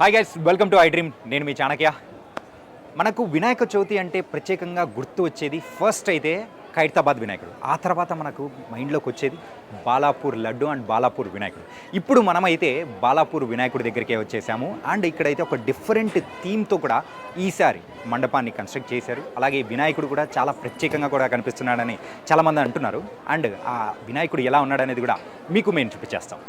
Hi guys, welcome to I dream. నేను మీ చాణక్య. మనకు వినాయక చవితి అంటే ప్రత్యేకంగా గుర్తు వచ్చేది ఫస్ట్ అయితే ఖైరతాబాద్ వినాయకుడు. ఆ తర్వాత మనకు మైండ్లోకి వచ్చేది బాలాపూర్ లడ్డు అండ్ బాలాపూర్ వినాయకుడు. ఇప్పుడు మనమైతే బాలాపూర్ వినాయకుడి దగ్గరికే వచ్చేసాము. అండ్ ఇక్కడైతే ఒక డిఫరెంట్ థీమ్తో కూడా ఈసారి మండపాన్ని కన్స్ట్రక్ట్ చేశారు. అలాగే వినాయకుడు కూడా చాలా ప్రత్యేకంగా కూడా కనిపిస్తున్నాడని చాలామంది అంటున్నారు. అండ్ ఆ వినాయకుడు ఎలా ఉన్నాడనేది కూడా మీకు మేము చూపించేస్తాం.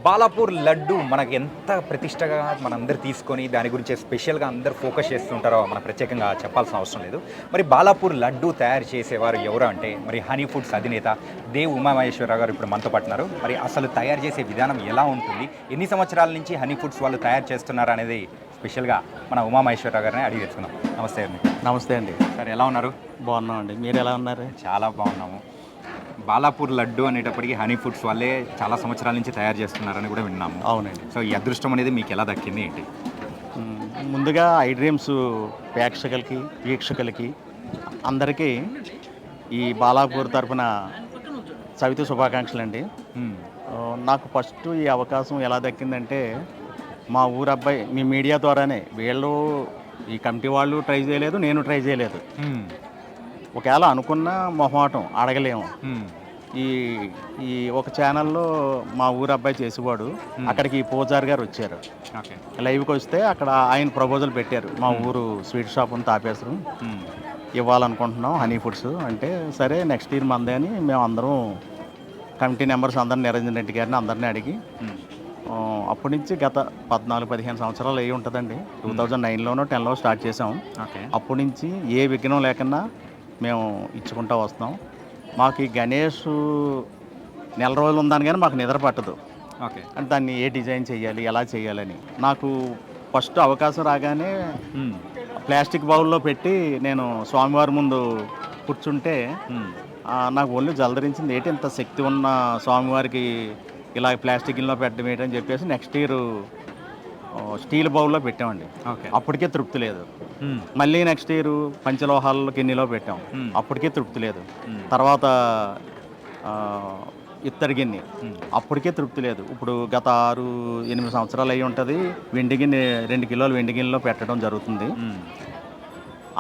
బాలాపూర్ లడ్డు మనకు ఎంత ప్రతిష్టగా మనందరూ తీసుకొని దాని గురించి స్పెషల్గా అందరూ ఫోకస్ చేస్తుంటారో మనం ప్రత్యేకంగా చెప్పాల్సిన అవసరం లేదు. మరి బాలాపూర్ లడ్డు తయారు చేసేవారు ఎవరు అంటే మరి హనీ ఫుడ్స్ అధినేత దేవ్ ఉమామహేశ్వరరావు గారు ఇప్పుడు మనతో పట్టున్నారు. మరి అసలు తయారు చేసే విధానం ఎలా ఉంటుంది, ఎన్ని సంవత్సరాల నుంచి హనీ ఫుడ్స్ వాళ్ళు తయారు చేస్తున్నారు అనేది స్పెషల్గా మన ఉమామహేశ్వరరావు గారిని అడిగి తెలుసుకుందాం. నమస్తే అండి. నమస్తే అండి. సార్ ఎలా ఉన్నారు? బాగున్నామండి. మీరు ఎలా ఉన్నారు? చాలా బాగున్నాము. బాలాపూర్ లడ్డు అనేటప్పటికీ హనీ ఫుడ్స్ వాళ్ళే చాలా సంవత్సరాల నుంచి తయారు చేస్తున్నారని కూడా విన్నాము. అవునండి. సో ఈ అదృష్టం అనేది మీకు ఎలా దక్కింది ఏంటి? ముందుగా ఐ డ్రీమ్స్ వీక్షకులకి అందరికీ ఈ బాలాపూర్ తరఫున చవితి శుభాకాంక్షలు అండి. నాకు ఫస్ట్ ఈ అవకాశం ఎలా దక్కిందంటే మా ఊరు అబ్బాయి మీ మీడియా ద్వారానే, వీళ్ళు ఈ కమిటీ వాళ్ళు ట్రై చేయలేదు, నేను ట్రై చేయలేదు. ఒకవేళ అనుకున్న మొహమాటం అడగలేము. ఈ ఈ ఒక ఛానల్లో మా ఊరు అబ్బాయి చేసేవాడు, అక్కడికి పూజారి గారు వచ్చారు. లైవ్కి వస్తే అక్కడ ఆయన ప్రపోజల్ పెట్టారు, మా ఊరు స్వీట్ షాప్ ఉంది తాపేశ్వరం, ఇవ్వాలనుకుంటున్నాం హనీ ఫుడ్స్ అంటే, సరే నెక్స్ట్ ఇయర్ మందే అని మేము అందరం కమిటీ మెంబర్స్ అందరిని, నిరంజన్ రెడ్డి గారిని అందరినీ అడిగి అప్పటి నుంచి గత 14-15 సంవత్సరాలు అయ్యి ఉంటుందండి. 2009లోనో 10లో స్టార్ట్ చేసాం. అప్పటి నుంచి ఏ విఘ్నం లేకుండా మేము ఇచ్చుకుంటూ వస్తాం. మాకు ఈ గణేష్ నెల రోజులు ఉందని కానీ మాకు నిద్ర పట్టదు. అంటే దాన్ని ఏ డిజైన్ చేయాలి, ఎలా చేయాలని నాకు ఫస్ట్ అవకాశం రాగానే ప్లాస్టిక్ బౌల్లో పెట్టి నేను స్వామివారి ముందు కూర్చుంటే నాకు ఒళ్ళు జలధరించింది. ఏంటి ఇంత శక్తి ఉన్న స్వామివారికి ఇలా ప్లాస్టిక్ గిన్నెలో పెట్టడం ఏంటని చెప్పేసి నెక్స్ట్ ఇయర్ స్టీల్ బౌల్లో పెట్టామండి. అప్పటికే తృప్తి లేదు. మళ్ళీ నెక్స్ట్ ఇయర్ పంచలోహాల గిన్నెలో పెట్టాం, అప్పటికే తృప్తి లేదు. తర్వాత ఇత్తడి గిన్నె, అప్పటికే తృప్తి లేదు. ఇప్పుడు గత 6-8 సంవత్సరాలు అయ్యి ఉంటుంది వెండి గిన్నె, 2 కిలోలు వెండి గిన్నెలో పెట్టడం జరుగుతుంది.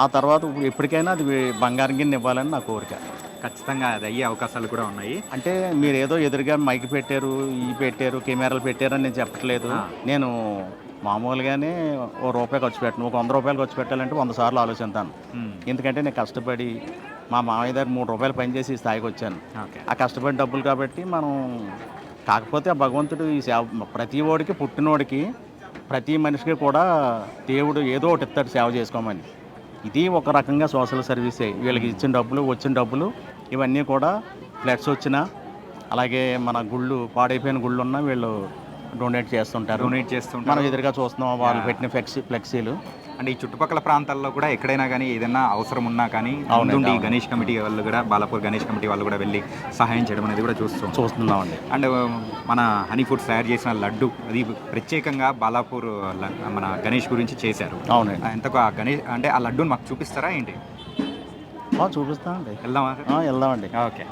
ఆ తర్వాత ఇప్పుడు ఎప్పటికైనా అది బంగారం గిన్నె ఇవ్వాలని నా కోరిక. ఖచ్చితంగా అది అయ్యే అవకాశాలు కూడా ఉన్నాయి. అంటే మీరు ఏదో ఎదురుగా మైక్ పెట్టారు, పెట్టారు, కెమెరాలు పెట్టారని నేను చెప్పట్లేదు. నేను మామూలుగానే ₹1 ఖర్చు పెట్టను. ఒక ₹100 ఖర్చు పెట్టాలంటే 100 సార్లు ఆలోచిస్తాను. ఎందుకంటే నేను కష్టపడి మా మామయ్య దగ్గర ₹3 పనిచేసి ఈ స్థాయికి వచ్చాను. ఆ కష్టపడిన డబ్బులు కాబట్టి మనం, కాకపోతే ఆ భగవంతుడు ఈ సేవ ప్రతి ఓడికి, పుట్టినోడికి, ప్రతి మనిషికి కూడా దేవుడు ఏదో ఒకటి ఇస్తాడు సేవ చేసుకోమని. ఇది ఒక రకంగా సోషల్ సర్వీసే. వీళ్ళకి ఇచ్చిన డబ్బులు, వచ్చిన డబ్బులు ఇవన్నీ కూడా ఫ్లడ్స్ వచ్చినా, అలాగే మన గుళ్ళు పాడైపోయిన గుళ్ళు ఉన్నా వీళ్ళు డొనేట్ చేస్తుంటారు. మనం ఎదురుగా చూస్తున్నాం వాళ్ళు పెట్టిన ఫ్లెక్సీలు. అంటే ఈ చుట్టుపక్కల ప్రాంతాల్లో కూడా ఎక్కడైనా కానీ ఏదైనా అవసరం ఉన్నా కానీ ఈ గణేష్ కమిటీ వాళ్ళు కూడా, బాలాపూర్ గణేష్ కమిటీ వాళ్ళు కూడా వెళ్ళి సహాయం చేయడం అనేది కూడా చూస్తున్నామండి. అండ్ మన హనీ ఫుడ్స్ తయారు చేసిన లడ్డు అది ప్రత్యేకంగా బాలాపూర్ మన గణేష్ గురించి చేశారు. అవునండి. ఎంతకు ఆ గణేష్ అంటే ఆ లడ్డూని మాకు చూపిస్తారా ఏంటి? చూపిస్తామండి. వెళ్దామండి. ఓకే.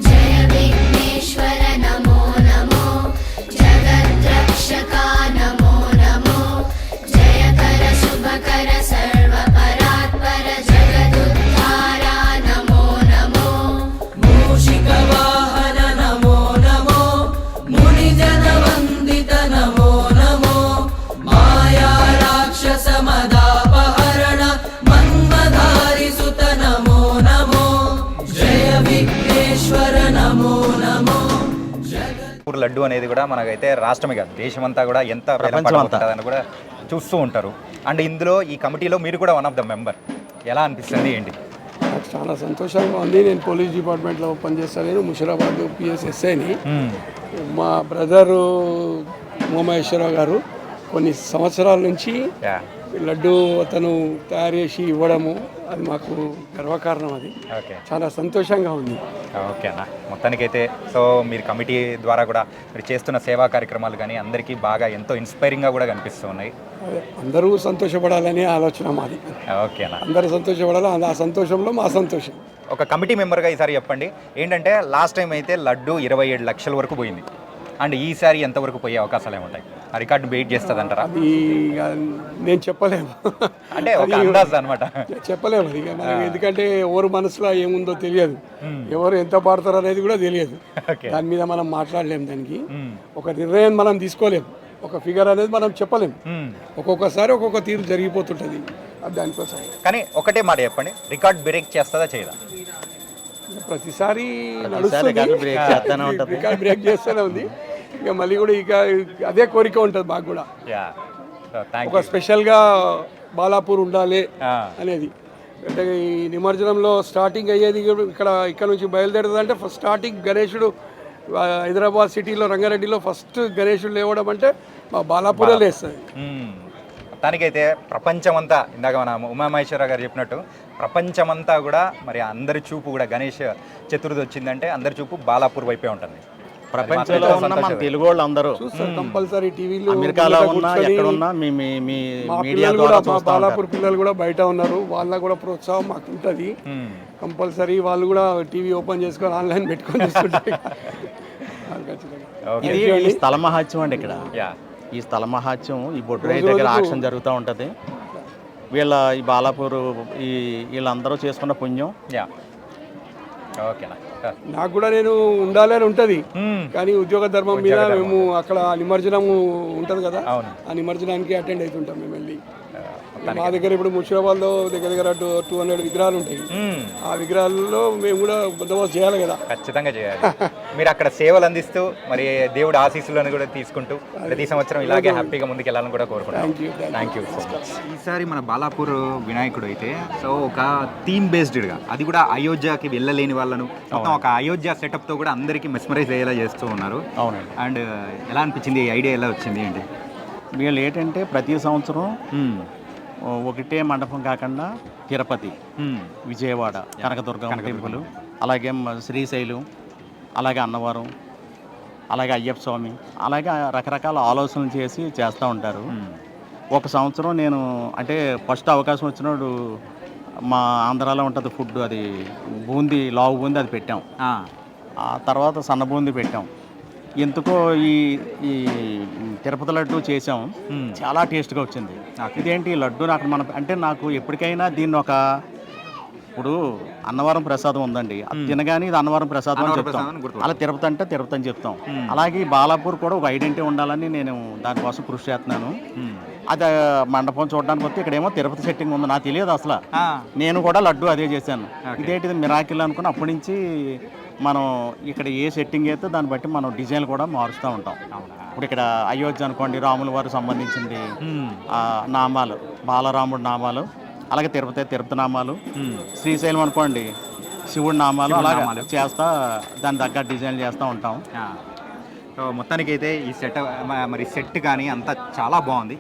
నమో నమో జయకర శుభకర సర్వపరాత్పర జగదుద్ధార నమో నమో మూషిక వాహన నమో నమో మునిజన వందిత నమో నమో మాయా రాక్షస మదాపహరణ మన్మధారి సుత నమో నమో జయ విఘ్నేశ్వర నమో నమో. లడ్డు అనేది కూడా మనకైతే రాష్ట్రమే కాదు, దేశమంతా కూడా ఎంత ఉంటుందని కూడా చూస్తూ ఉంటారు. అండ్ ఇందులో ఈ కమిటీలో మీరు కూడా వన్ ఆఫ్ ద మెంబర్. ఎలా అనిపిస్తుంది ఏంటి? నాకు చాలా సంతోషంగా ఉంది. నేను పోలీస్ డిపార్ట్మెంట్లో పనిచేస్తాను, ముషిరాబాద్ PSSIని. మా బ్రదరు ఉమామహేశ్వరరావు గారు కొన్ని సంవత్సరాల నుంచి లడ్డు అతను తయారు చేసి ఇవ్వడము అది మాకు గర్వకారణం. అది ఓకే చాలా సంతోషంగా ఉంది. ఓకే అన్న, మొత్తానికైతే సో మీరు కమిటీ ద్వారా కూడా మీరు చేస్తున్న సేవా కార్యక్రమాలు కానీ అందరికీ బాగా ఎంతో ఇన్స్పైరింగ్గా కూడా కనిపిస్తూ ఉన్నాయి. అదే అందరూ సంతోషపడాలనే ఆలోచన మాది. ఓకే అన్న, అందరూ సంతోషపడాలి, ఆ సంతోషంలో మా సంతోషం. ఒక కమిటీ మెంబర్గా ఈసారి చెప్పండి, ఏంటంటే లాస్ట్ టైం అయితే లడ్డు 27 లక్షల వరకు పోయింది, అండ్ ఈసారి ఎంతవరకు పోయే అవకాశాలు ఏముంటాయి? ఆ రికార్డు వెయిట్ చేస్తుంది అంటారా? అది ఇక నేను చెప్పలేము, అంటే ఒక అందాజ్ అనమాట. చెప్పలేము అది మనకి, ఎందుకంటే ఎవరు మనసులో ఏముందో తెలియదు, ఎవరు ఎంత పాడతారో అనేది కూడా తెలియదు. దాని మీద మనం మాట్లాడలేము, దానికి ఒక నిర్ణయం మనం తీసుకోలేము, ఒక ఫిగర్ అనేది మనం చెప్పలేము. ఒక్కొక్కసారి ఒక్కొక్క తీరు జరిగిపోతుంటుంది దానికోసం. కానీ ఒకటే మాట చెప్పండి, రికార్డ్ బ్రేక్ చేస్తుందా చేయదా? ప్రతిసారి నడుస్తుంది, రికార్డ్ బ్రేక్ చేస్తూనే ఉంది. ఇక మళ్ళీ కూడా ఇక అదే కోరిక ఉంటుంది మాకు కూడా, ఒక స్పెషల్గా బాలాపూర్ ఉండాలి అనేది. అంటే ఈ నిమజ్జనంలో స్టార్టింగ్ అయ్యేది ఇక్కడ నుంచి బయలుదేరుతుంది అంటే ఫస్ట్ స్టార్టింగ్ గణేశుడు హైదరాబాద్ సిటీలో రంగారెడ్డిలో ఫస్ట్ గణేశుడు లేవడం అంటే మా బాలాపూరే లేస్తుంది. మొత్తానికైతే ప్రపంచమంతా, ఇందాక మన ఉమామహేశ్వర గారు చెప్పినట్టు ప్రపంచమంతా కూడా మరి అందరి చూపు కూడా గణేష్ చతుర్థి వచ్చిందంటే అందరి చూపు బాలాపూర్ వైపే ఉంటుంది. ప్రపంచంలో ఉన్న మన తెలుగు వాళ్ళు అందరూ చూస్తారు కంపల్సరీ, టీవీలో అమెరికాలో ఉన్నా ఎక్కడ ఉన్నా మీ మీడియా కూడా మా బాలాపూర్ పిల్లలు కూడా బయట ఉన్నారు, వాళ్ళ కూడా ప్రోత్సాహం మాకు ఉంటుంది. కంపల్సరీ వాళ్ళు కూడా టీవీ ఓపెన్ చేసుకొని ఆన్లైన్ పెట్టుకొని చూస్తుంటారు. ఇది ఈ స్థల మహాత్యం అండి. ఇక్కడ ఈ స్థల మహాత్యం ఈ బొడ్రాయి దగ్గర ఆక్షన్ జరుగుతూ ఉంటుంది. ఈ బాలాపూర్ వీళ్ళందరూ చేసుకున్న పుణ్యం. ఓకేనా, నాకు కూడా నేను ఉండాలి అని ఉంటుంది, కానీ ఉద్యోగ ధర్మం మీద మేము అక్కడ నిమజ్జనం ఉంటుంది కదా, ఆ నిమజ్జనానికి అటెండ్ అవుతుంటాం మేము వెళ్ళి. మా దగ్గర ఇప్పుడు ముషిరాబాద్లో దగ్గర దగ్గర 200 విగ్రహాలు ఉంటాయి. ఆ విగ్రహాల్లో మేము కూడా బందోబస్తు చేయాలి కదా. ఖచ్చితంగా చేయాలి. మీరు అక్కడ సేవలు అందిస్తూ మరి దేవుడి ఆశీస్సులను కూడా తీసుకుంటూ ప్రతి సంవత్సరం ఇలాగే హ్యాపీగా ముందుకు వెళ్ళాలని కూడా కోరుకుంటాం. Thank you so much. ఈసారి మన బాలాపూర్ వినాయకుడు అయితే సో ఒక థీమ్ బేస్డ్గా, అది కూడా అయోధ్యకి వెళ్ళలేని వాళ్ళను మొత్తం ఒక అయోధ్య సెటప్తో కూడా అందరికీ మెస్మరైజ్ అయ్యేలా చేస్తూ ఉన్నారు. అవునండి. అండ్ ఎలా అనిపించింది, ఈ ఐడియా ఎలా వచ్చింది ఏంటి? వీళ్ళు ఏంటంటే ప్రతి సంవత్సరం ఒకటే మండపం కాకుండా తిరుపతి, విజయవాడ కనకదుర్గ టెంపుల్, అలాగే శ్రీశైలం, అలాగే అన్నవరం, అలాగే అయ్యప్ప స్వామి, అలాగే రకరకాల ఆలోచనలు చేస్తూ ఉంటారు. ఒక సంవత్సరం నేను అంటే ఫస్ట్ అవకాశం వచ్చినప్పుడు మా ఆంధ్రాలో ఉంటుంది ఫుడ్, అది బూందీ, లావు బూందీ అది పెట్టాం. ఆ తర్వాత సన్న బూందీ పెట్టాం. ఎందుకో ఈ తిరుపతి లడ్డు చేసాం, చాలా టేస్ట్గా వచ్చింది. ఇదేంటి లడ్డు నాకు ఎప్పటికైనా దీన్ని ఇప్పుడు అన్నవరం ప్రసాదం ఉందండి, అది తినగానే ఇది అన్నవరం ప్రసాదం అని చెప్తాం. అలా తిరుపతి అంటే తిరుపతి అని చెప్తాం. అలాగే బాలాపూర్ కూడా ఒక ఐడెంటిటీ ఉండాలని నేను దానికోసం కృషి చేస్తున్నాను. అది మండపం చూడడానికి వస్తే ఇక్కడేమో తిరుపతి సెట్టింగ్ ఉంది, నాకు తెలియదు అసలు. నేను కూడా లడ్డు అదే చేశాను, ఇదేంటిది మిరాకిల్ అనుకుని అప్పటి నుంచి మనం ఇక్కడ ఏ సెట్టింగ్ అయితే దాన్ని బట్టి మనం డిజైన్ కూడా మారుస్తూ ఉంటాం. ఇప్పుడు ఇక్కడ అయోధ్య అనుకోండి, రాముల వారికి సంబంధించింది నామాలు, బాలరాముడి నామాలు, అలాగే తిరుపతి నామాలు, శ్రీశైలం అనుకోండి శివుడి నామాలు, అలాగే చేస్తా దాని తగ్గ డిజైన్ చేస్తూ ఉంటాం. సో మొత్తానికి అయితే ఈ సెట్ కానీ అంతా చాలా బాగుంది.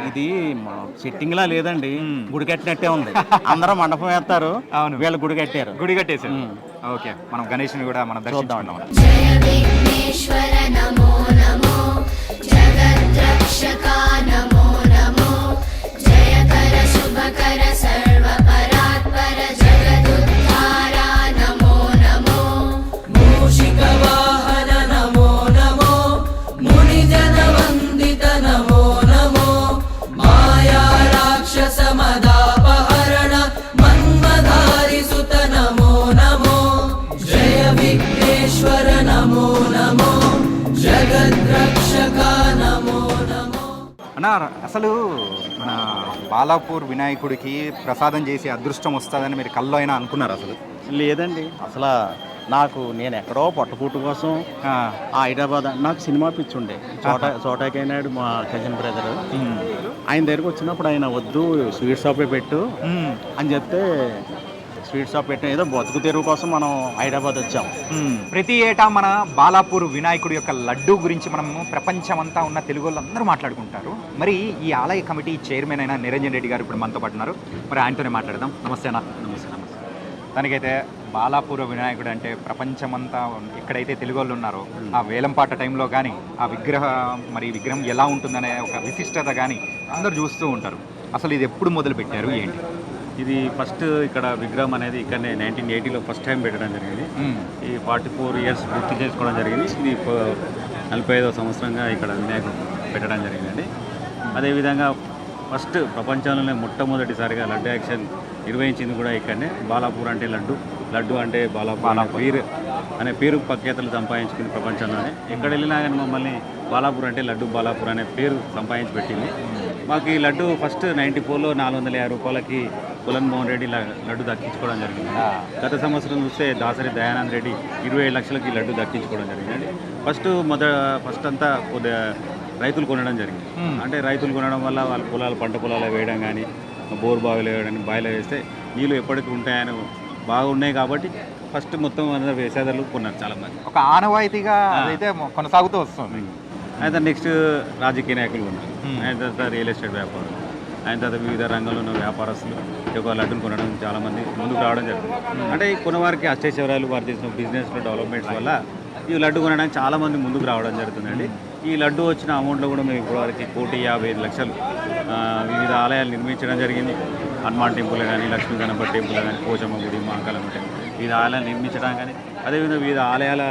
ఇది సెట్టింగ్ లా లేదండి, గుడి కట్టినట్టే ఉంది. అందరూ మండపం వేస్తారు, వీళ్ళు గుడి కట్టేశారు. ఓకే, మనం గణేష్ని కూడా మనం దర్శించుకుందాం. జయ విఘ్నేశ్వర నమో నమో, జగద్రక్షక నమో నమో, జయకర శుభకర సర్వపరాత్పర జగదుద్ధార నమో నమో, మూషిక వాహన నమో నమో, మునిజన వందిత నమో నమో, మాయా రాక్షస మదాపహరణ మన్మధారి సుత నమో నమో, జయ విఘ్నేశ్వర నమో నమో, జగద్రక్షక నమో నమో. అన్న, అసలు మన బాలాపూర్ వినాయకుడికి ప్రసాదం చేసి అదృష్టం వస్తుందని మీరు కల్లో అయినా అనుకున్నారు? అసలు లేదండి. అసలు నేను ఎక్కడో పట్టుకూటు కోసం హైదరాబాద్, నాకు సినిమా పిచ్చి ఉండే. చోటాకైనాడు మా కజిన్ బ్రదర్, ఆయన దగ్గరకు వచ్చినప్పుడు ఆయన వద్దు స్వీట్ షాపే పెట్టు అని చెప్తే స్వీట్ షాప్ పెట్టిన ఏదో బతుకు తెరువు కోసం మనం హైదరాబాద్ వచ్చాం. ప్రతి ఏటా మన బాలాపూర్ వినాయకుడి యొక్క లడ్డు గురించి మనము ప్రపంచమంతా ఉన్న తెలుగు వాళ్ళందరూ మాట్లాడుకుంటారు. మరి ఈ ఆలయ కమిటీ చైర్మన్ అయిన నిరంజన్ రెడ్డి గారు ఇప్పుడు మనతో పాటు ఉన్నారు. మరి ఆయనతోనే మాట్లాడదాం. నమస్తే అన్న. నమస్తే. దానికైతే బాలాపూర్ వినాయకుడు అంటే ప్రపంచమంతా ఎక్కడైతే తెలుగు వాళ్ళు ఉన్నారో ఆ వేలంపాట టైంలో కానీ ఆ విగ్రహం ఎలా ఉంటుందనే ఒక విశిష్టత కానీ అందరూ చూస్తూ ఉంటారు. అసలు ఇది ఎప్పుడు మొదలు పెట్టారు, ఏంటి? ఇది ఫస్ట్ ఇక్కడ విగ్రహం అనేది ఇక్కడనే 1980లో ఫస్ట్ టైం పెట్టడం జరిగింది. ఈ 44 ఇయర్స్ పూర్తి చేసుకోవడం జరిగింది. ఇది 45వ సంవత్సరంగా ఇక్కడ వినాయకుడు పెట్టడం జరిగిందండి. అదేవిధంగా ఫస్ట్ ప్రపంచంలోనే మొట్టమొదటిసారిగా లడ్డు యాక్షన్ నిర్వహించింది కూడా ఇక్కడనే. బాలాపూర్ అంటే లడ్డు అంటే బాలాపూర్ అనే పేరు ప్రఖ్యాతలు సంపాదించుకుంది ప్రపంచంలోనే. ఎక్కడ వెళ్ళినా కానీ మమ్మల్ని బాలాపూర్ అంటే బాలాపూర్ అనే పేరు సంపాదించి పెట్టింది. మాకు ఈ లడ్డు ఫస్ట్ 94లో 450 రూపాయలకి పులన్ మోహన్ రెడ్డి లడ్డు దక్కించుకోవడం జరిగింది. గత సంవత్సరం చూస్తే దాసరి దయానంద్ రెడ్డి 27 లక్షలకి లడ్డు దక్కించుకోవడం జరిగిందండి. ఫస్ట్ అంతా కొద్దిగా రైతులు కొనడం జరిగింది. అంటే రైతులు కొనడం వల్ల వాళ్ళ పంట పొలాలు వేయడం కానీ బోర్ బావిలో వేయడానికి బావిలో వేస్తే నీళ్ళు ఎప్పటికీ ఉంటాయని బాగున్నాయి కాబట్టి ఫస్ట్ మొత్తం అందరూ వేసేదారులు కొన్నారు చాలామంది. ఒక ఆనవాయితీగా అదైతే కొనసాగుతూ వస్తుంది. ఆయన నెక్స్ట్ రాజకీయ నాయకులు ఉన్నారు. ఆయన తర్వాత రియల్ ఎస్టేట్ వ్యాపారం, ఆయన తర్వాత వివిధ రంగంలో ఉన్న వ్యాపారస్తులు ఒక లడ్డును కొనడం చాలామంది ముందుకు రావడం జరుగుతుంది. అంటే ఈ కొనవారికి అష్టైశ్వర్యాలు వారు చేసిన బిజినెస్లో డెవలప్మెంట్స్ వల్ల ఈ లడ్డు కొనడానికి చాలామంది ముందుకు రావడం జరుగుతుందండి. ఈ లడ్డు వచ్చిన అమౌంట్లో కూడా మేము ఇప్పటివరకు 1,55,00,000 వివిధ ఆలయాలు నిర్మించడం జరిగింది. హనుమాన్ టెంపుల్ కానీ, లక్ష్మీ గణపతి టెంపుల్ కానీ, పోచమ్మ గుడి, మాంకాలమ్మ టెంపుల్, వివిధ ఆలయాలు నిర్మించడం కానీ, అదేవిధంగా వివిధ ఆలయాల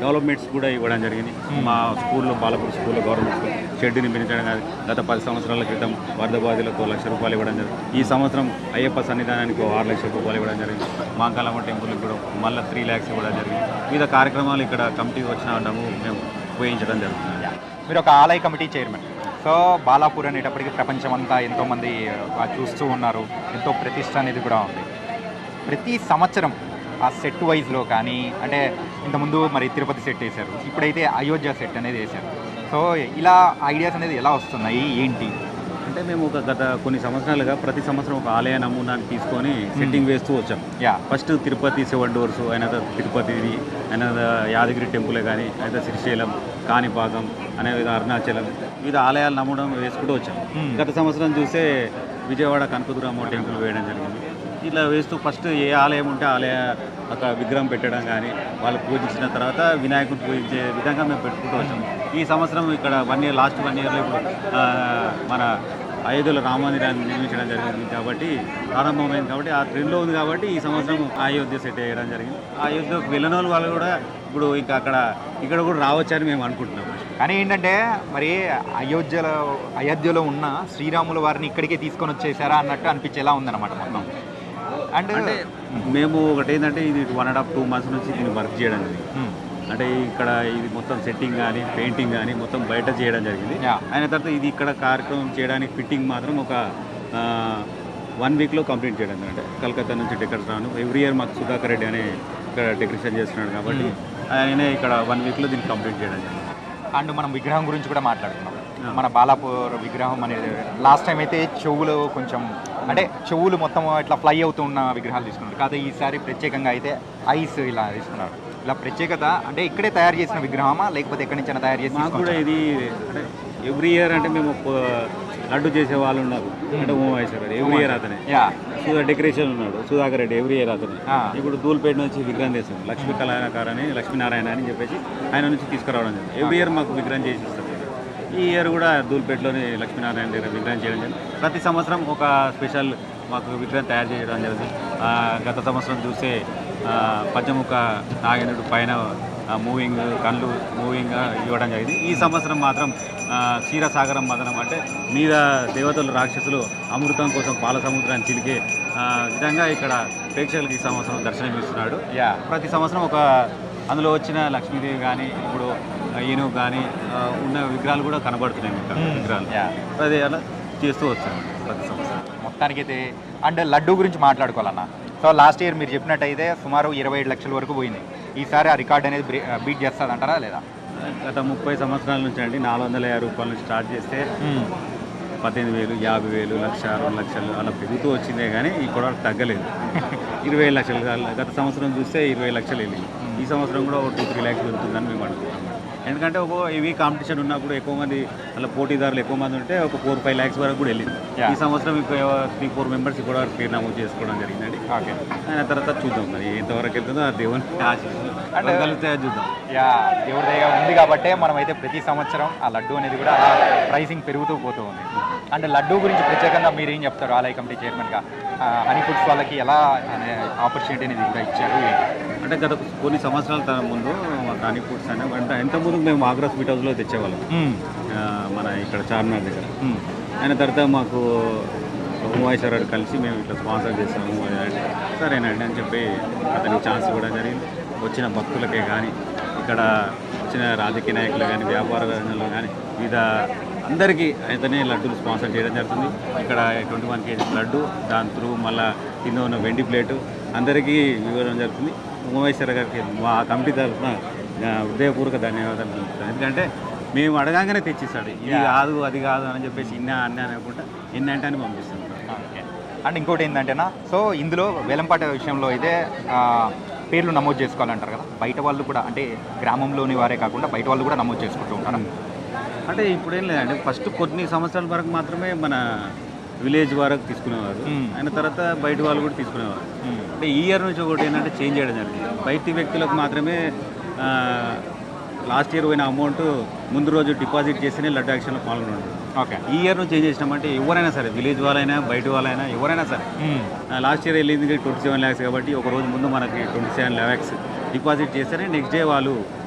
డెవలప్మెంట్స్ కూడా ఇవ్వడం జరిగింది. మా స్కూల్లో బాలాపూర్ స్కూల్లో గవర్నమెంట్ స్కూల్ షెడ్ నిర్మించడం కానీ, గత 10 సంవత్సరాల క్రితం వరద బాధితులకు 1 లక్ష రూపాయలు ఇవ్వడం జరిగింది. ఈ సంవత్సరం అయ్యప్ప సన్నిధానానికి 6 లక్షల రూపాయలు ఇవ్వడం జరిగింది. మాంకాలమ్మ టెంపుల్కి కూడా మళ్ళీ 3 lakhs ఇవ్వడం జరిగింది. వివిధ కార్యక్రమాలు ఇక్కడ కమిటీ వచ్చిన మేము ఉపయోగించడం జరుగుతుంది. మీరు ఒక ఆలయ కమిటీ చైర్మన్. సో బాలాపూర్ అనేటప్పటికి ప్రపంచమంతా ఎంతోమంది చూస్తూ ఉన్నారు. ఎంతో ప్రతిష్ట అనేది కూడా ఉంది. ప్రతి సంవత్సరం ఆ సెట్ వైజ్లో కానీ, అంటే ఇంతకుముందు మరి తిరుపతి సెట్ వేశారు, ఇప్పుడైతే అయోధ్య సెట్ అనేది వేశారు. సో ఇలా ఐడియాస్ అనేది ఎలా వస్తున్నాయి, ఏంటి? అంటే మేము గత కొన్ని సంవత్సరాలుగా ప్రతి సంవత్సరం ఒక ఆలయ నమూనాన్ని తీసుకొని సెట్టింగ్ వేస్తూ వచ్చాం. ఫస్ట్ తిరుపతి 7 doors, అయినా తిరుపతిది, అయినా యాదగిరి టెంపులే కానీ, అయితే శ్రీశైలం, కాణిపాకం, వివిధ అరుణాచలం, వివిధ ఆలయాల నమూనా వేసుకుంటూ వచ్చాం. గత సంవత్సరం చూస్తే విజయవాడ కనకదుర్గమ్మ టెంపుల్ వేయడం జరిగింది. ఇలా వేస్తూ ఫస్ట్ ఏ ఆలయం ఉంటే ఆలయ ఒక విగ్రహం పెట్టడం కానీ, వాళ్ళు పూజించిన తర్వాత వినాయకుడిని పూజించే విధంగా మేము పెట్టుకుంటూ వచ్చాం. ఈ సంవత్సరం ఇక్కడ లాస్ట్ 1 yearలో ఇప్పుడు మన అయోధ్యలో రామ మందిరాన్ని నిర్మించడం జరిగింది కాబట్టి, ప్రారంభమైంది కాబట్టి, ఆ ట్రెండ్లో ఉంది కాబట్టి ఈ సంవత్సరం అయోధ్య సెట్ వేయడం జరిగింది. అయోధ్యకు వెళ్ళిన వాళ్ళు కూడా ఇప్పుడు ఇంకా ఇక్కడ కూడా రావచ్చని మేము అనుకుంటున్నాం. కానీ ఏంటంటే మరి అయోధ్యలో ఉన్న శ్రీరాముల వారిని ఇక్కడికే తీసుకొని వచ్చేసారా అన్నట్టు అనిపించేలా ఉందన్నమాట మొత్తం. అంటే మేము ఒకటి ఏంటంటే ఇది 1.5-2 months నుంచి దీన్ని వర్క్ చేయడం జరిగింది. అంటే ఇక్కడ ఇది మొత్తం సెట్టింగ్ కానీ, పెయింటింగ్ కానీ మొత్తం బయట చేయడం జరిగింది. అయిన తర్వాత ఇది ఇక్కడ కార్యక్రమం చేయడానికి ఫిట్టింగ్ మాత్రం ఒక 1 weekలో కంప్లీట్ చేయడం. అంటే కలకత్తా నుంచి డెకరేషన్ రాను ఎవ్రీ ఇయర్ మాకు సుధాకర్ రెడ్డి అనే ఇక్కడ డెకరేషన్ చేస్తున్నాడు కాబట్టి ఆయనే ఇక్కడ 1 weekలో దీన్ని కంప్లీట్ చేయడం జరిగింది. అండ్ మనం విగ్రహం గురించి కూడా మాట్లాడుతున్నాం. మన బాలాపూర్ విగ్రహం అనేది లాస్ట్ టైం అయితే చెవులు మొత్తం ఇట్లా ఫ్లై అవుతున్న విగ్రహాలు తీసుకున్నారు. కాదు ఈసారి ప్రత్యేకంగా అయితే ఐస్ ఇలా తీసుకున్నారు. ఇలా ప్రత్యేకత అంటే ఇక్కడే తయారు చేసిన విగ్రహమా లేకపోతే ఎక్కడి నుంచి తయారు చేసి? మాకు కూడా ఇది అంటే ఎవ్రీ ఇయర్ అంటే మేము లడ్డు చేసే వాళ్ళు ఉన్నారు. అంటే ఓమేశ్వర్ ఎవ్రీ ఇయర్ అతనే, డెకరేషన్ ఉన్నాడు సుధాకర్ రెడ్డి ఎవ్రీ ఇయర్ అతనే. ఇప్పుడు దూల్పేట నుంచి విగ్రహం చేస్తాం, లక్ష్మీ కళాకారు అని, లక్ష్మీనారాయణ అని చెప్పేసి ఆయన నుంచి తీసుకురావడం జరిగింది. ఎవ్రీ ఇయర్ మాకు విగ్రహం చేసి ఇస్తారు. ఈ ఇయర్ కూడా దూల్పేటలోని లక్ష్మీనారాయణ దగ్గర విగ్రహం చేయడం జరిగింది. ప్రతి సంవత్సరం ఒక స్పెషల్ మాకు విగ్రహం తయారు చేయడం జరిగింది. గత సంవత్సరం చూస్తే పంచముఖ నాగేంద్రుడు పైన కళ్ళు మూవింగ్ ఇవ్వడం జరిగింది. ఈ సంవత్సరం మాత్రం క్షీరసాగరం మదనం, అంటే మీద దేవతలు రాక్షసులు అమృతం కోసం పాల సముద్రాన్ని చిలికే విధంగా ఇక్కడ ప్రేక్షకులకి ఈ సంవత్సరం దర్శనమిస్తున్నాడు. ప్రతి సంవత్సరం అందులో వచ్చిన లక్ష్మీదేవి కానీ, ఇప్పుడు ఏనుగు కానీ ఉన్న విగ్రహాలు కూడా కనబడుతున్నాయి ఇక్కడ విగ్రహాలు. అదే అలా చేస్తూ వచ్చాము ప్రతి సంవత్సరం. మొత్తానికైతే అండ్ లడ్డు గురించి మాట్లాడుకోవాలన్నా. సో లాస్ట్ ఇయర్ మీరు చెప్పినట్టయితే సుమారు 27 లక్షల వరకు పోయింది. ఈసారి ఆ రికార్డ్ అనేది బీట్ చేస్తుంది అంటారా లేదా? గత 30 సంవత్సరాల నుంచి అండి 450 రూపాయల నుంచి స్టార్ట్ చేస్తే 18,000, 50,000, 1,00,000, 2 లక్షలు అలా పెరుగుతూ వచ్చిందే కానీ ఇక్కడ తగ్గలేదు. 20 లక్షలు గత సంవత్సరం చూస్తే 20 లక్షలు వెళ్ళింది. ఈ సంవత్సరం కూడా 2-3 లాక్స్ పెరుగుతుందని మేము అనుకుంటున్నాం. ఎందుకంటే ఒక హెవీ కాంపిటీషన్ ఉన్నప్పుడు ఎక్కువ మంది అలా పోటీదారులు ఎక్కువ మంది ఉంటే ఒక 4-5 లాక్స్ వరకు కూడా వెళ్ళింది. ఈ సంవత్సరం ఇప్పుడు 3-4 మెంబర్స్ కూడా పేరు నమోదు చేసుకోవడం జరిగిందండి. ఓకే. ఆయన తర్వాత చూద్దాం మరి ఎంతవరకు వెళ్తుందో ఆ దేవుని కలిస్తే చూద్దాం. యా, దేవుడి దయ ఉంది కాబట్టే మనం అయితే ప్రతి సంవత్సరం ఆ లడ్డు అనేది కూడా ప్రైసింగ్ పెరుగుతూ పోతూ ఉంది. అంటే లడ్డు గురించి ప్రత్యేకంగా మీరు ఏం చెప్తారు ఆలయ కమిటీ చైర్మన్గా? హనీ ఫుడ్స్ వాళ్ళకి ఎలా ఆపర్చునిటీ అనేది కూడా ఇచ్చారు? అంటే గత కొన్ని సంవత్సరాల ముందు మాకు హనీ ఫుడ్స్ అనే అంటే ఎంతమంది మేము ఆగ్రా స్వీట్ హౌస్లో తెచ్చేవాళ్ళం మన ఇక్కడ చార్మినార్ దగ్గర. అయిన తర్వాత మాకు ఉమాయేశ్వర గారు కలిసి మేము ఇట్లా స్పాన్సర్ చేస్తాము అంటే సరేనండి అని చెప్పి అతనికి ఛాన్స్ కూడా జరిగింది. వచ్చిన భక్తులకే కానీ ఇక్కడ వచ్చిన రాజకీయ నాయకులు కానీ వ్యాపార రంగంలో కానీ వివిధ అందరికీ అయితేనే లడ్డూలు స్పాన్సర్ చేయడం జరుగుతుంది. ఇక్కడ 21 kg లడ్డు, దాని త్రూ మళ్ళీ కింద ఉన్న వెండి ప్లేటు అందరికీ ఇవ్వడం జరుగుతుంది. ఉమాయేశ్వర గారికి మా కమిటీ తరఫున హృదయపూర్వక ధన్యవాదాలు తెలుపుతాను. ఎందుకంటే మేము అడగానే తెచ్చిస్తాడు. ఇది కాదు అది కాదు అని చెప్పేసి ఇన్నా అన్నీ అనుకుంటా ఎన్నంటే అని పంపిస్తాం. అండ్ ఇంకోటి ఏంటంటేనా, సో ఇందులో వేలంపాట విషయంలో అయితే పేర్లు నమోదు చేసుకోవాలంటారు కదా, బయట వాళ్ళు కూడా అంటే గ్రామంలోని వారే కాకుండా బయట వాళ్ళు కూడా నమోదు చేసుకుంటూ ఉంటారు. అంటే ఇప్పుడేం లేదండి, ఫస్ట్ కొన్ని సంవత్సరాల వరకు మాత్రమే మన విలేజ్ వరకు తీసుకునేవారు. అయిన తర్వాత బయట వాళ్ళు కూడా తీసుకునేవారు. అంటే ఈ ఇయర్ నుంచి ఒకటి ఏంటంటే చేంజ్ చేయడం జరిగింది. బయటి వ్యక్తులకు మాత్రమే లాస్ట్ ఇయర్ పోయిన అమౌంట్ ముందు రోజు డిపాజిట్ చేస్తేనే లడ్డు యాక్షన్లో పాల్గొన్నారు. ఓకే. ఈ ఇయర్ నుంచి ఏం చేసినామంటే ఎవరైనా సరే, విలేజ్ వాళ్ళైనా బయట వాళ్ళైనా ఎవరైనా సరే, లాస్ట్ ఇయర్ వెళ్ళింది 27 lakhs కాబట్టి ఒక రోజు ముందు మనకి 27 lakhs డిపాజిట్ చేస్తేనే నెక్స్ట్ డే వాళ్ళు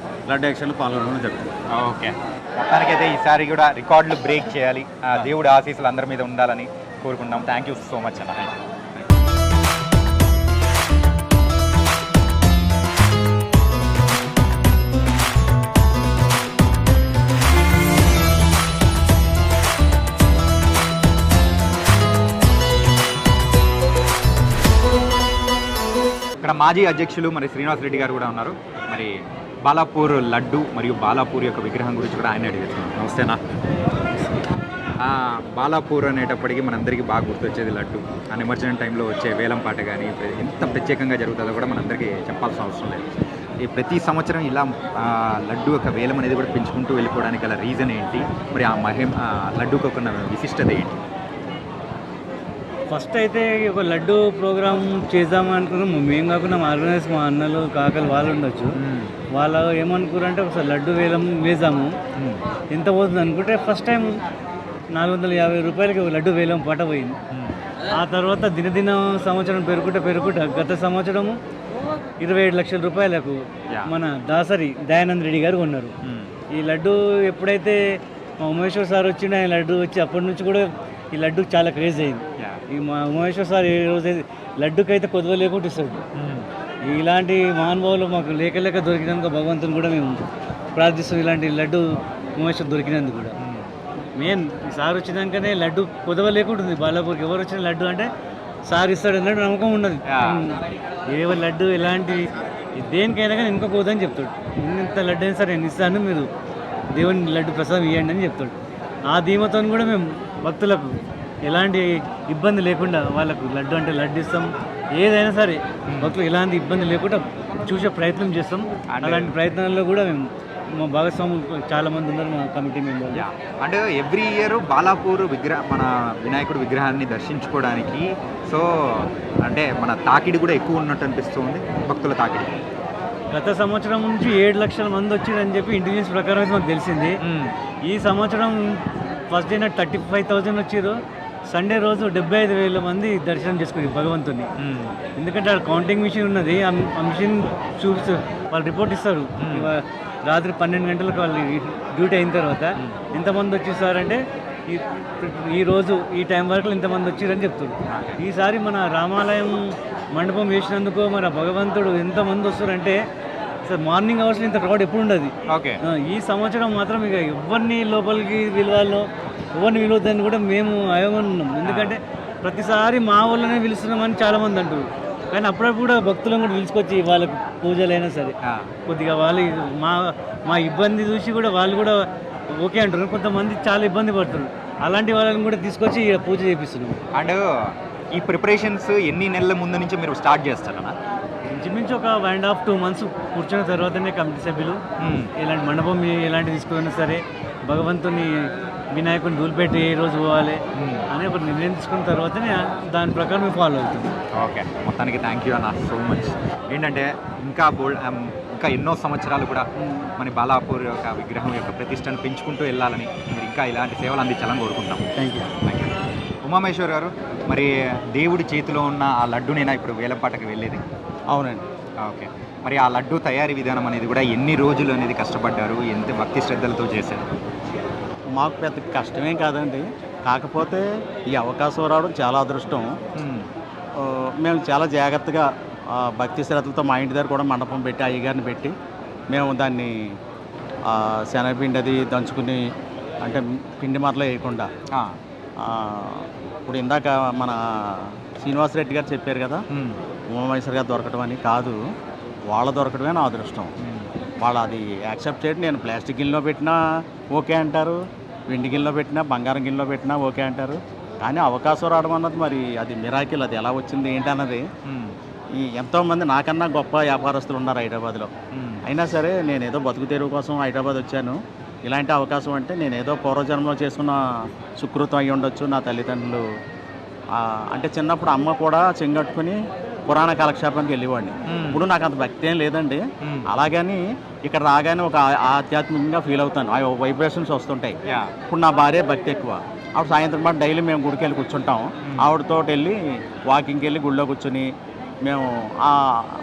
లడ్డు యాక్షన్లో పాల్గొనడం జరుగుతుంది. ఓకే. మొత్తానికైతే ఈసారి కూడా రికార్డులు బ్రేక్ చేయాలి, దేవుడి ఆశీస్సులు అందరి మీద ఉండాలని కోరుకుంటున్నాం. థ్యాంక్ యూ సో మచ్ అన్న. ఇక్కడ మాజీ అధ్యక్షులు మరి శ్రీనివాస్ రెడ్డి గారు కూడా ఉన్నారు. మరి బాలాపూర్ లడ్డు మరియు బాలాపూర్ యొక్క విగ్రహం గురించి కూడా ఆయన అడిగేస్తున్నాం. నమస్తేనా. బాలాపూర్ అనేటప్పటికీ మనందరికీ బాగా గుర్తొచ్చేది లడ్డు. ఆ నిమజ్జనం టైంలో వచ్చే వేలం పాట కానీ ఎంత ప్రత్యేకంగా జరుగుతుందో కూడా మనందరికీ చెప్పాల్సిన అవసరం లేదు. ఈ ప్రతి సంవత్సరం ఇలా లడ్డు యొక్క వేలం అనేది కూడా పెంచుకుంటూ వెళ్ళిపోవడానికి గల రీజన్ ఏంటి, మరి ఆ లడ్డూకి ఒక విశిష్టత ఏంటి? ఫస్ట్ అయితే ఒక లడ్డు ప్రోగ్రామ్ చేద్దాం అనుకున్నాం. మేము కాకుండా మా ఆర్గనైజ్ మా అన్నలు కాకలు వాళ్ళు ఉండొచ్చు. వాళ్ళు ఏమనుకున్నారంటే ఒకసారి లడ్డు వేలం వేద్దాము, ఎంత పోతుంది అనుకుంటే ఫస్ట్ టైం 450 రూపాయలకి లడ్డు వేలం పాట పోయింది. ఆ తర్వాత దినదిన సంవత్సరం పెరుగుకుంటా గత సంవత్సరము 27 లక్షల రూపాయలకు మన దాసరి దయానంద్ రెడ్డి గారు కొన్నారు. ఈ లడ్డు ఎప్పుడైతే మా ఉమేశ్వర్ సార్ వచ్చిండు, ఆయన లడ్డు వచ్చి అప్పటి నుంచి కూడా ఈ లడ్డు చాలా క్రేజ్ అయింది. ఈ మా ఉమేశ్వర్ సార్ ఏ రోజు లడ్డుకి అయితే కొద్దిగా లేకుండా ఇస్తాడు. ఇలాంటి మహానుభావులు మాకు లేక దొరికినందుకు భగవంతుని కూడా మేము ప్రార్థిస్తాం. ఇలాంటి లడ్డు ఉమేశ్వర్ దొరికినందుకు కూడా మెయిన్ సార్ వచ్చినాకనే లడ్డు కొద్దిగా లేకుంటుంది. బాలాపూర్కి ఎవరు వచ్చిన లడ్డు అంటే సార్ ఇస్తాడు అన్నట్టు నమ్మకం ఉండదు. ఏ లడ్డు ఎలాంటి దేనికైనా కానీ ఇంకా పోదని చెప్తాడు. ఇంత లడ్డు అయినా సరే నేను ఇస్తాను, మీరు దేవుని లడ్డు ప్రసాదం ఇవ్వండి అని చెప్తాడు. ఆ ధీమతో కూడా మేము భక్తులకు ఎలాంటి ఇబ్బంది లేకుండా వాళ్ళకు లడ్డు అంటే లడ్డు ఇస్తాం. ఏదైనా సరే భక్తులు ఎలాంటి ఇబ్బంది లేకుండా చూసే ప్రయత్నం చేస్తాం. అలాంటి ప్రయత్నాల్లో కూడా మేము మా భాగస్వాములు చాలామంది ఉన్నారు మా కమిటీ మెంబర్లు. అంటే ఎవ్రీ ఇయర్ బాలాపూర్ మన వినాయకుడు విగ్రహాన్ని దర్శించుకోవడానికి సో అంటే మన తాకిడి కూడా ఎక్కువ ఉన్నట్టు అనిపిస్తుంది, భక్తుల తాకిడి. గత సంవత్సరం నుంచి 7 లక్షల మంది వచ్చిరని చెప్పి ఇంటెలిజెన్స్ ప్రకారం అయితే మాకు తెలిసింది. ఈ సంవత్సరం ఫస్ట్ డే 35,000 వచ్చారు. సండే రోజు 75,000 మంది దర్శనం చేసుకుని భగవంతుని. ఎందుకంటే అక్కడ కౌంటింగ్ మిషన్ ఉన్నది. ఆ మిషన్ చూపిస్తూ వాళ్ళు రిపోర్ట్ ఇస్తారు. రాత్రి 12 గంటలకు వాళ్ళు డ్యూటీ అయిన తర్వాత ఎంతమంది వచ్చేసారంటే ఈ రోజు ఈ టైం వరకు ఇంతమంది వచ్చారని చెప్తారు. ఈసారి మన రామాలయం మండపం వేసినందుకు మన భగవంతుడు ఎంతమంది వస్తారంటే సార్ మార్నింగ్ అవర్స్లో ఇంత క్రౌడ్ ఎప్పుడు ఉండదు. ఓకే. ఈ సంవత్సరం మాత్రం ఇక ఎవరిని లోపలికి విలువాలో ఎవరిని విలువద్దని కూడా మేము అయోగం ఉన్నాం. ఎందుకంటే ప్రతిసారి మా వాళ్ళనే పిలుస్తున్నామని చాలామంది అంటారు. కానీ అప్పుడప్పుడు కూడా భక్తులను కూడా పిలుచుకొచ్చి వాళ్ళకు పూజలైనా సరే కొద్దిగా వాళ్ళు మా ఇబ్బంది చూసి కూడా వాళ్ళు కూడా ఓకే అంటారు. కొంతమంది చాలా ఇబ్బంది పడుతున్నారు. అలాంటి వాళ్ళని కూడా తీసుకొచ్చి ఈడ పూజ చేపిస్తున్నాం. అండ్ ఈ ప్రిపరేషన్స్ ఎన్ని నెలల ముందు నుంచి మీరు స్టార్ట్ చేస్తారన్నా? ఇంచుమించు ఒక 1.5-2 months కూర్చున్న తర్వాతనే కమిటీ సభ్యులు ఇలాంటి మండపం ఎలాంటి తీసుకున్నా సరే భగవంతుని వినాయకుని ధూళిపెట్టి ఏ రోజు పోవాలి అని ఒక నిర్ణయం తీసుకున్న తర్వాతనే దాని ప్రకారం మేము ఫాలో అవుతుంది. ఓకే, మొత్తానికి థ్యాంక్ యూ అన్న సో మచ్. ఏంటంటే ఇంకా ఎన్నో సంవత్సరాలు కూడా మన బాలాపూర్ యొక్క విగ్రహం యొక్క ప్రతిష్టను పెంచుకుంటూ వెళ్ళాలని మీరు ఇంకా ఇలాంటి సేవలు అందించాలని కోరుకుంటాం. Thank you. ఉమామేశ్వర్ గారు, మరి దేవుడి చేతిలో ఉన్న ఆ లడ్డునేనా ఇప్పుడు వేలంపాటకి వెళ్ళేది? అవునండి. ఓకే, మరి ఆ లడ్డు తయారీ విధానం అనేది కూడా ఎన్ని రోజులు అనేది కష్టపడ్డారు, ఎంత భక్తి శ్రద్ధలతో చేశారు? మాకు పెద్ద కష్టమేం కాదండి, కాకపోతే ఈ అవకాశం రావడం చాలా అదృష్టం. మేము చాలా జాగ్రత్తగా భక్తి శ్రద్ధలతో మా ఇంటి దగ్గర కూడా మండపం పెట్టి అయ్యగారిని పెట్టి మేము దాన్ని శనగపిండి అది దంచుకుని, అంటే పిండి మాటలో వేయకుండా. ఇప్పుడు ఇందాక మన శ్రీనివాసరెడ్డి గారు చెప్పారు కదా, ఉమామేశ్వర్ గారు దొరకడం అని. కాదు, వాళ్ళ దొరకడమే నా అదృష్టం. వాళ్ళు అది యాక్సెప్ట్ చేయడం. నేను ప్లాస్టిక్ గిన్నెలో పెట్టినా ఓకే అంటారు, వెండి గిన్నెలో పెట్టినా, బంగారం గిన్నెలో పెట్టినా ఓకే అంటారు. కానీ అవకాశం రావడం అన్నది మరి అది మిరాకిల్. అది ఎలా వచ్చింది ఏంటన్నది ఈ ఎంతోమంది నాకన్నా గొప్ప వ్యాపారస్తులు ఉన్నారు హైదరాబాద్లో. అయినా సరే నేను ఏదో బతుకు తెరువు కోసం హైదరాబాద్ వచ్చాను. ఇలాంటి అవకాశం అంటే నేను ఏదో పూర్వజన్మలో చేసుకున్న సుకృతం అయ్యి ఉండొచ్చు. నా తల్లిదండ్రులు అంటే చిన్నప్పుడు అమ్మ కూడా చెంగట్టుకుని పురాణ కాలక్షేపానికి వెళ్ళేవాడిని. ఇప్పుడు నాకు అంత భక్తి ఏం లేదండి. అలాగని ఇక్కడ రాగానే ఒక ఆధ్యాత్మికంగా ఫీల్ అవుతాను. ఆ వైబ్రేషన్స్ వస్తుంటాయి. ఇప్పుడు నా భార్య భక్తి ఎక్కువ. ఆవిడ సాయంత్రం పాటు డైలీ మేము గుడికి వెళ్ళి కూర్చుంటాం. ఆవిడతో వెళ్ళి వాకింగ్కి వెళ్ళి గుడిలో కూర్చొని మేము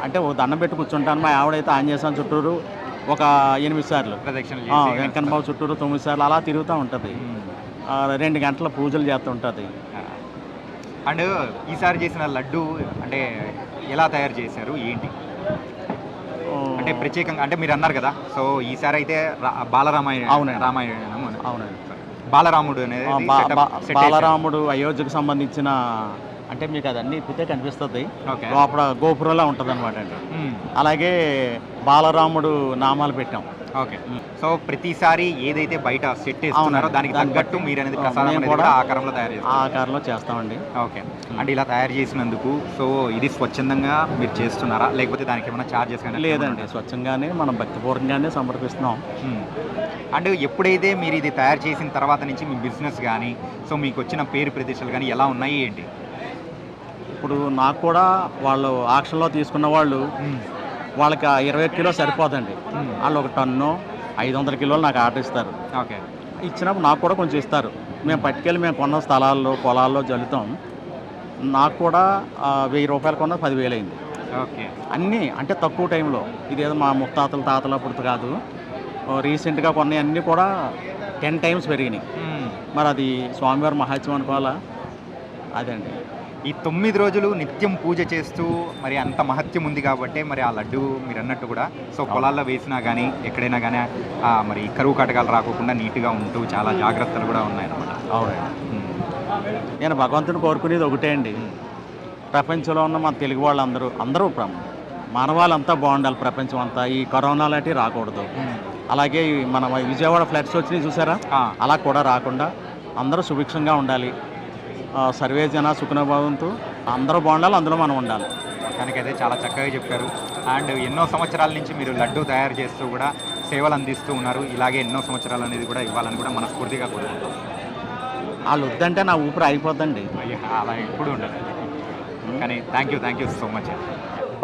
అంటే ఒక దండం పెట్టి కూర్చుంటాను. మా ఆవిడైతే ఆంజనేయస్వామి చుట్టూరు ఒక 8 సార్లు, వెంకన్న బాబు చుట్టూరు 9 సార్లు అలా తిరుగుతూ ఉంటుంది. 2 గంటల పూజలు చేస్తూ ఉంటుంది. అండ్ ఈసారి చేసిన లడ్డు అంటే ఎలా తయారు చేశారు ఏంటి? అంటే ప్రత్యేకంగా అంటే మీరు అన్నారు కదా, సో ఈసారి అయితే బాలరామాయణ అవునండి, బాలరాముడు అనేది బాలరాముడు అయోధ్యకు సంబంధించిన, అంటే మీకు అదన్నీ ఇప్పితే కనిపిస్తుంది. లోపల గోపురంలా ఉంటుంది అనమాట అండి. అలాగే బాలరాముడు నామాలు పెట్టాం. ఓకే, సో ప్రతిసారి ఏదైతే బయట సెట్ చేస్తున్నారో దానికి తగ్గట్టు మీరు అనేది ప్రసాదం కూడా ఆకారంలో తయారు చేస్తారు. ఆకారంలో చేస్తామండి. ఓకే, అంటే ఇలా తయారు చేసినందుకు సో ఇది స్వచ్ఛందంగా మీరు చేస్తున్నారా, లేకపోతే దానికి ఏమైనా ఛార్జెస్ కానీ? లేదండి, స్వచ్ఛంగానే మనం భక్తిపూర్వకంగానే సమర్పిస్తున్నాం. అండ్ ఎప్పుడైతే మీరు ఇది తయారు చేసిన తర్వాత నుంచి మీ బిజినెస్ కానీ సో మీకు వచ్చిన పేరు ప్రతిష్టలు కానీ ఎలా ఉన్నాయి ఏంటి? ఇప్పుడు నాకు కూడా వాళ్ళు ఆక్షన్లో తీసుకున్న వాళ్ళు వాళ్ళకి 20 కిలోలు సరిపోదండి. వాళ్ళు 1 టన్ను 500 కిలోలు నాకు ఆర్డర్ ఇస్తారు. ఓకే, ఇచ్చినప్పుడు నాకు కూడా కొంచెం ఇస్తారు. మేము పట్టుకెళ్ళి మేము కొన్న స్థలాల్లో పొలాల్లో జల్లుతాం. నాకు కూడా 1000 రూపాయలు కొన్న 10,000 అయింది. ఓకే, అన్నీ అంటే తక్కువ టైంలో. ఇదేదో మా ముత్తాతల తాతల అప్పుడు కాదు, రీసెంట్గా కొన్న అన్నీ కూడా 10 times పెరిగినాయి. మరి అది స్వామివారి మహాత్మ్యం అనుకోవాలా? అదండి. ఈ 9 రోజులు నిత్యం పూజ చేస్తూ మరి అంత మహత్యం ఉంది కాబట్టి మరి ఆ లడ్డు మీరు అన్నట్టు కూడా సో పొలాల్లో వేసినా కానీ ఎక్కడైనా కానీ మరి కరువు కాటకాలు రాకుండా నీట్గా ఉంటూ చాలా జాగ్రత్తలు కూడా ఉన్నాయన్నమాట. అవునండి. నేను భగవంతుని కోరుకునేది ఒకటే అండి, ప్రపంచంలో ఉన్న మన తెలుగు వాళ్ళందరూ మానవాళ్ళంతా బాగుండాలి. ప్రపంచం అంతా ఈ కరోనా లాంటివి రాకూడదు. అలాగే మన విజయవాడ ఫ్లడ్స్ వచ్చినాయి చూసారా, అలా కూడా రాకుండా అందరూ సుభిక్షంగా ఉండాలి. సర్వే జన సుఖనభవంతు, అందరూ బాగుండాలి, అందులో మనం ఉండాలి. దానికైతే చాలా చక్కగా చెప్పారు. అండ్ ఎన్నో సంవత్సరాల నుంచి మీరు లడ్డు తయారు చేస్తూ కూడా సేవలు అందిస్తూ ఉన్నారు. ఇలాగే ఎన్నో సంవత్సరాలు అనేది కూడా ఇవ్వాలని కూడా మనస్ఫూర్తిగా కోరుకుంటాం. వాళ్ళు వద్దంటే నా ఊపిరి అయిపోద్దండి. అలా ఎప్పుడు ఉండదు. కానీ thank you so much.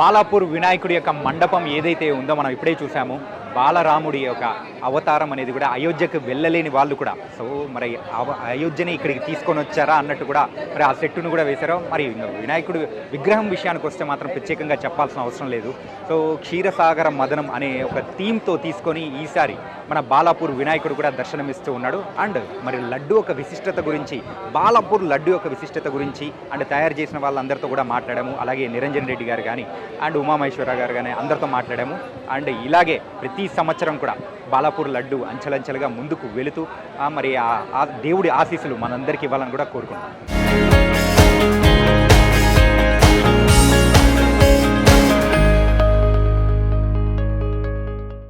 Balapur వినాయకుడి యొక్క మండపం ఏదైతే ఉందో మనం ఇప్పుడే చూసాము. బాలరాముడి యొక్క అవతారం అనేది కూడా అయోధ్యకు వెళ్ళలేని వాళ్ళు కూడా సో మరి అయోధ్యని ఇక్కడికి తీసుకొని వచ్చారా అన్నట్టు కూడా మరి ఆ సెట్టును కూడా వేశారో. మరి వినాయకుడు విగ్రహం విషయానికి వస్తే మాత్రం ప్రత్యేకంగా చెప్పాల్సిన అవసరం లేదు. సో క్షీరసాగర మదనం అనే ఒక థీమ్తో తీసుకొని ఈసారి మన బాలాపూర్ వినాయకుడు కూడా దర్శనమిస్తూ ఉన్నాడు. అండ్ మరి లడ్డు ఒక విశిష్టత గురించి, బాలాపూర్ లడ్డు యొక్క విశిష్టత గురించి అండ్ తయారు చేసిన వాళ్ళందరితో కూడా మాట్లాడాము. అలాగే నిరంజన్ రెడ్డి గారు కానీ అండ్ ఉమామేశ్వర గారు కానీ అందరితో మాట్లాడాము. అండ్ ఇలాగే ప్రతి సంవత్సరం కూడా బాలాపూర్ లడ్డు అంచెలంచెలుగా ముందుకు వెళుతూ మరి ఆ దేవుడి ఆశీస్సులు మనందరికీ ఇవ్వాలని కూడా కోరుకుంటున్నాం.